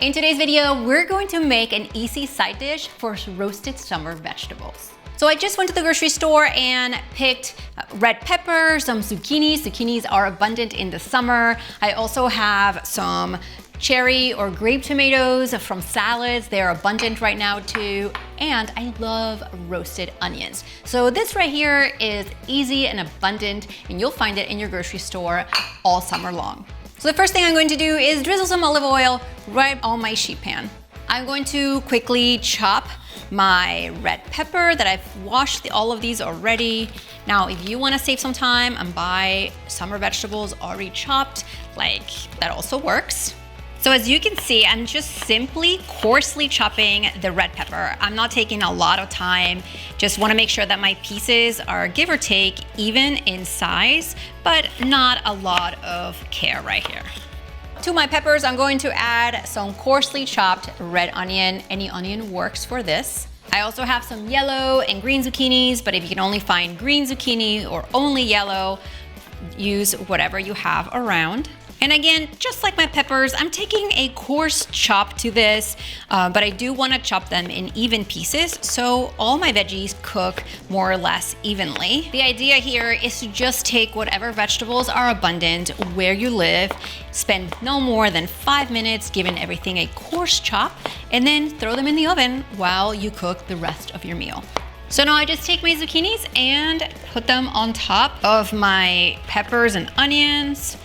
In today's video, we're going to make an easy side dish for roasted summer vegetables. So I just went to the grocery store and picked red pepper, some zucchini. Zucchinis are abundant in the summer. I also have some cherry or grape tomatoes from salads. They're abundant right now too. And I love roasted onions. So this right here is easy and abundant, and you'll find it in your grocery store all summer long. So the first thing I'm going to do is drizzle some olive oil right on my sheet pan. I'm going to quickly chop my red pepper that I've washed all of these already. Now, if you want to save some time and buy summer vegetables already chopped, that also works. So as you can see, I'm just simply coarsely chopping the red pepper. I'm not taking a lot of time. Just want to make sure that my pieces are give or take even in size, but not a lot of care right here. To my peppers, I'm going to add some coarsely chopped red onion. Any onion works for this. I also have some yellow and green zucchinis, but if you can only find green zucchini or only yellow, use whatever you have around. And again, just like my peppers, I'm taking a coarse chop to this, but I do want to chop them in even pieces so all my veggies cook more or less evenly. The idea here is to just take whatever vegetables are abundant where you live, spend no more than 5 minutes giving everything a coarse chop, and then throw them in the oven while you cook the rest of your meal. So now I just take my zucchinis and put them on top of my peppers and onions.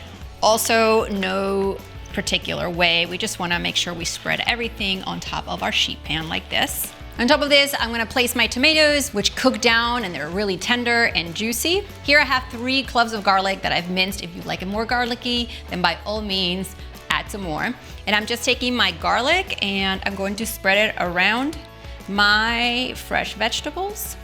Also, no particular way. We just want to make sure we spread everything on top of our sheet pan like this. On top of this, I'm going to place my tomatoes, which cook down and they're really tender and juicy. Here I have 3 cloves of garlic that I've minced. If you like it more garlicky, then by all means, add some more. And I'm just taking my garlic and I'm going to spread it around my fresh vegetables.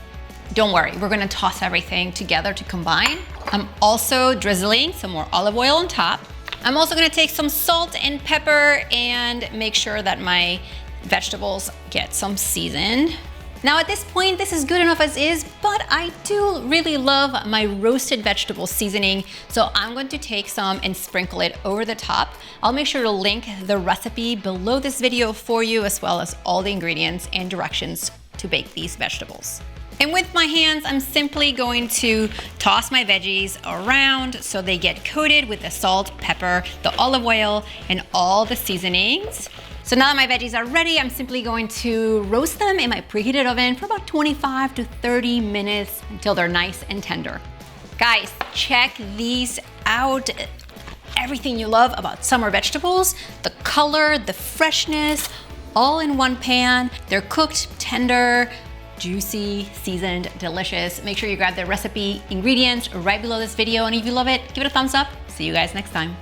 Don't worry, we're gonna toss everything together to combine. I'm also drizzling some more olive oil on top. I'm also gonna take some salt and pepper and make sure that my vegetables get some seasoned. Now at this point, this is good enough as is, but I do really love my roasted vegetable seasoning, so I'm going to take some and sprinkle it over the top. I'll make sure to link the recipe below this video for you, as well as all the ingredients and directions to bake these vegetables. And with my hands, I'm simply going to toss my veggies around so they get coated with the salt, pepper, the olive oil, and all the seasonings. So now that my veggies are ready, I'm simply going to roast them in my preheated oven for about 25 to 30 minutes until they're nice and tender. Guys, check these out. Everything you love about summer vegetables, the color, the freshness, all in one pan. They're cooked, tender, juicy, seasoned, delicious. Make sure you grab the recipe ingredients right below this video, and if you love it, give it a thumbs up. See you guys next time.